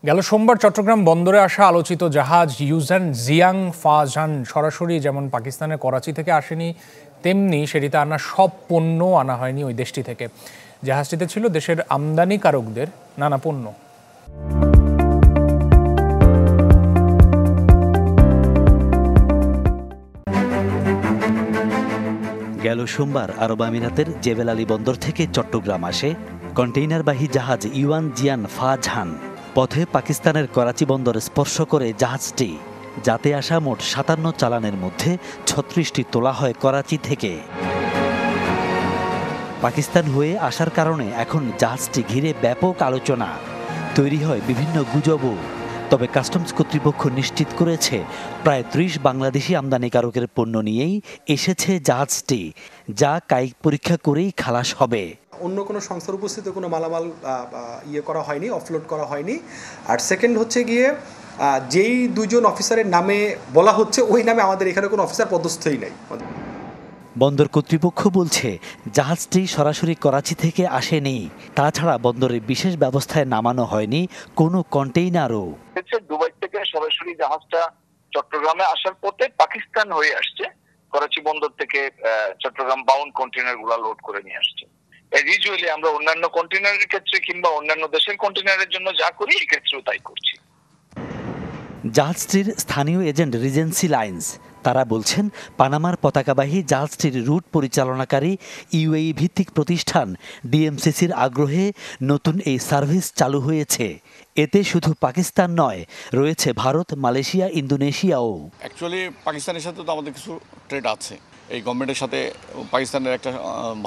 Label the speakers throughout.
Speaker 1: গেল সোমবার চট্টগ্রাম বন্দরে আসা আলোচিত জাহাজ ইউজান জিয়াং ফাজান সরাসরি যেমন পাকিস্তানের করাচি থেকে আসেনি, তেমনি সেটিতে আনা সব পণ্য আনা হয়নি ওই দেশটি থেকে। জাহাজটিতে ছিল দেশের আমদানিকারকদের নানা পণ্য।
Speaker 2: গেল সোমবার আরব আমিরাতের জেবেল আলী বন্দর থেকে চট্টগ্রাম আসে কন্টেইনারবাহী জাহাজ ইউয়ান জিয়ান ফাজান। পথে পাকিস্তানের করাচি বন্দর স্পর্শ করে জাহাজটি, যাতে আসা মোট ৫৭ চালানের মধ্যে ৩৬টি তোলা হয় করাচি থেকে। পাকিস্তান হয়ে আসার কারণে এখন জাহাজটি ঘিরে ব্যাপক আলোচনা, তৈরি হয় বিভিন্ন গুজবও। তবে কাস্টমস কর্তৃপক্ষ নিশ্চিত করেছে প্রায় ৩০ বাংলাদেশি আমদানিকারকের পণ্য নিয়েই এসেছে জাহাজটি, যা কায়িক পরীক্ষা করেই খালাস হবে।
Speaker 3: অন্য কোনো সংস্থার উপস্থিতিতে কোনো মালামাল করা হয়নি, অফলোড করা হয়নি। আর সেকেন্ড হচ্ছে গিয়ে যেই দুজন অফিসারের নামে বলা হচ্ছে ওই নামে আমাদের এখানে কোনো অফিসার পদস্থই নাই।
Speaker 2: বন্দর কর্তৃপক্ষ বলছে জাহাজটি সরাসরি করাচি থেকে আসেনি। তাছাড়া বন্দরের বিশেষ ব্যবস্থায় নামানো হয়নি কোনো কন্টেইনারও।
Speaker 4: দুবাই থেকে সরাসরি জাহাজটা চট্টগ্রামে আসার পথে পাকিস্তান হয়ে আসছে, করাচি বন্দর থেকে চট্টগ্রাম বাউন্ড কন্টেইনার গুলা লোড করে নিয়ে আসছে। ইউজুয়ালি আমরা অন্যান্য কন্টেইনারের ক্ষেত্রে কিংবা অন্যান্য দেশের কন্টেইনারের জন্য যা করি এই ক্ষেত্রেও তাই করছি।
Speaker 2: জাহাজটির স্থানীয় এজেন্ট রিজেন্সি লাইন্স, তারা বলছেন পানামার পতাকাবাহী জাহাজটির রুট পরিচালনাকারী ইউএই ভিত্তিক প্রতিষ্ঠান ডিএমসিসির আগ্রহে নতুন এই সার্ভিস চালু হয়েছে। এতে শুধু পাকিস্তান নয়, রয়েছে ভারত, মালয়েশিয়া, ইন্দোনেশিয়াও।
Speaker 5: অ্যাকচুয়ালি পাকিস্তানের সাথে তো আমাদের কিছু ট্রেড আছে। এই গভর্নমেন্টের সাথে পাকিস্তানের একটা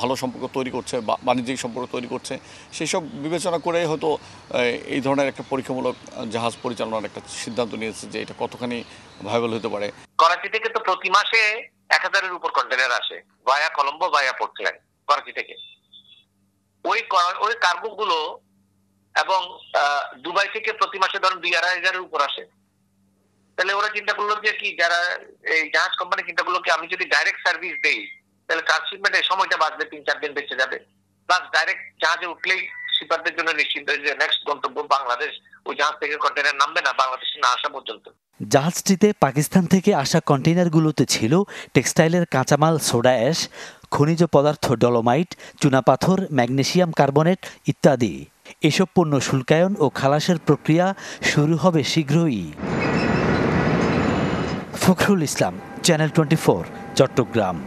Speaker 5: ভালো সম্পর্ক তৈরি করছে, বাণিজ্যিক সম্পর্ক তৈরি করছে। সেই সব বিবেচনা করে হয়তো এই ধরনের একটা পরীক্ষামূলক জাহাজ পরিচালনার একটা সিদ্ধান্ত নিয়েছে যে এটা কতখানি ভাইবল হতে পারে।
Speaker 4: করাচি থেকে তো প্রতি মাসে ১,০০০-এর উপর কন্টেইনার আসে ভায়া কলম্বো, ভায়া পোর্টল্যান্ড, করাচি থেকে। ওই কার্গো গুলো এবং দুবাই থেকে প্রতি মাসে ধরুন ২-২,৫০০-এর উপর আসে। তাহলে ওরা চিন্তা করলো যে কি, যারা এই জাহাজ কোম্পানি চিন্তা করলো কি আমি যদি ডাইরেক্ট সার্ভিস দেই তাহলে ট্রান্সশিপমেন্টের সময়টা বাঁচবে, ৩-৪ দিন বেঁচে যাবে। প্লাস ডাইরেক্ট জাহাজে উঠলেই শিপারদের জন্য নিশ্চিন্ত যে নেক্সট গন্তব্য বাংলাদেশ, ওই জাহাজ থেকে কন্টেইনার নামবে না বাংলাদেশে না আসা পর্যন্ত।
Speaker 2: জাহাজটিতে পাকিস্তান থেকে আসা কন্টেইনারগুলোতে ছিল টেক্সটাইলের কাঁচামাল, সোডা অ্যাশ, খনিজ পদার্থ ডলোমাইট, চুনাপাথর, ম্যাগনেসিয়াম কার্বনেট ইত্যাদি। এসব পণ্য শুল্কায়ন ও খালাসের প্রক্রিয়া শুরু হবে শীঘ্রই। ফখরুল ইসলাম, চ্যানেল 24, চট্টগ্রাম।